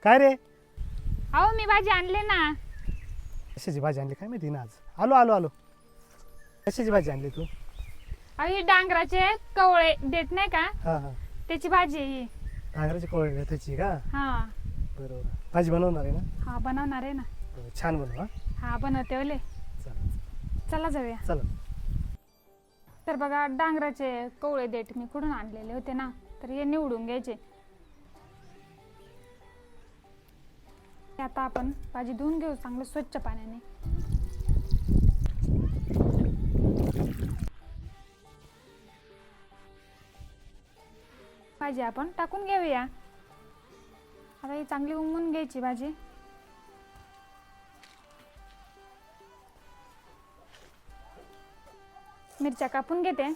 काय रे? अहो मी भाजी आणले ना. कशाची भाजी आणली काय माहिती ना आज. आलो आलो आलो. कशाची भाजी आणली तू? अहो ही डांगराचे कवळे देत नाही का, हा हा. त्याची भाजी आहे ही. डांगराची कोळी त्याची का? हा बरोबर. भाजी बनवणार आहे ना? हा बनवणार आहे ना. छान बनव हा. हा बनवते ओले. चालेल. चला जाऊया. चला. तर बघा डांगराचे कवळे देठ मी कुठून आणलेले होते ना, तर हे निवडून घ्यायचे. आता आपण भाजी धुवून घेऊ चांगलं स्वच्छ पाण्याने. भाजी आपण टाकून घेऊया. आता ही चांगली उमून घ्यायची भाजी. मिरच्या कापून घेते,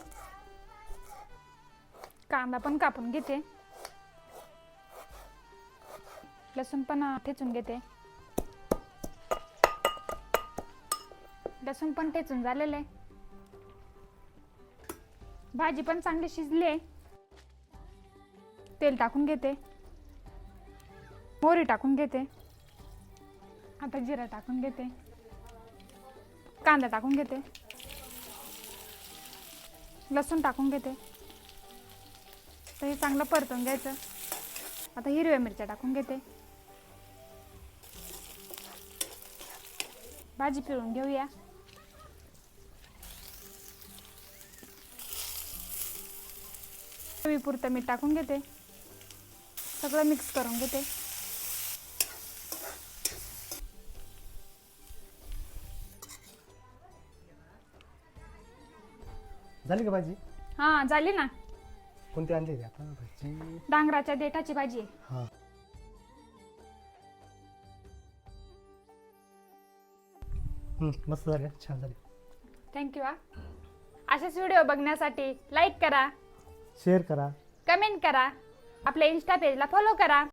कांदा पण कापून घेते, लसूण पण ठेचून घेते. लसूण पण ठेचून झालेलं आहे. भाजी पण चांगली शिजली आहे. तेल टाकून घेते, मोहरी टाकून घेते, आता जिरा टाकून घेते, कांदा टाकून घेते, लसूण टाकून घेते. तर हे चांगलं परतून घ्यायचं. आता हिरव्या मिरच्या टाकून घेते. भाजी पिळून घेऊया. चवीपुरतं मीठ टाकून घेते, सगळं मिक्स करून घेते. झाली का भाजी? हा झाली ना. कोणती आणली आता भाजी? डांगराच्या देठाची भाजी आहे. हा. मस्त झाली, छान झाली. थँक्यू. असेच व्हिडिओ बघण्यासाठी लाईक करा, शेअर करा, कमेंट करा, आपल्या इन्स्टा पेजला फॉलो करा.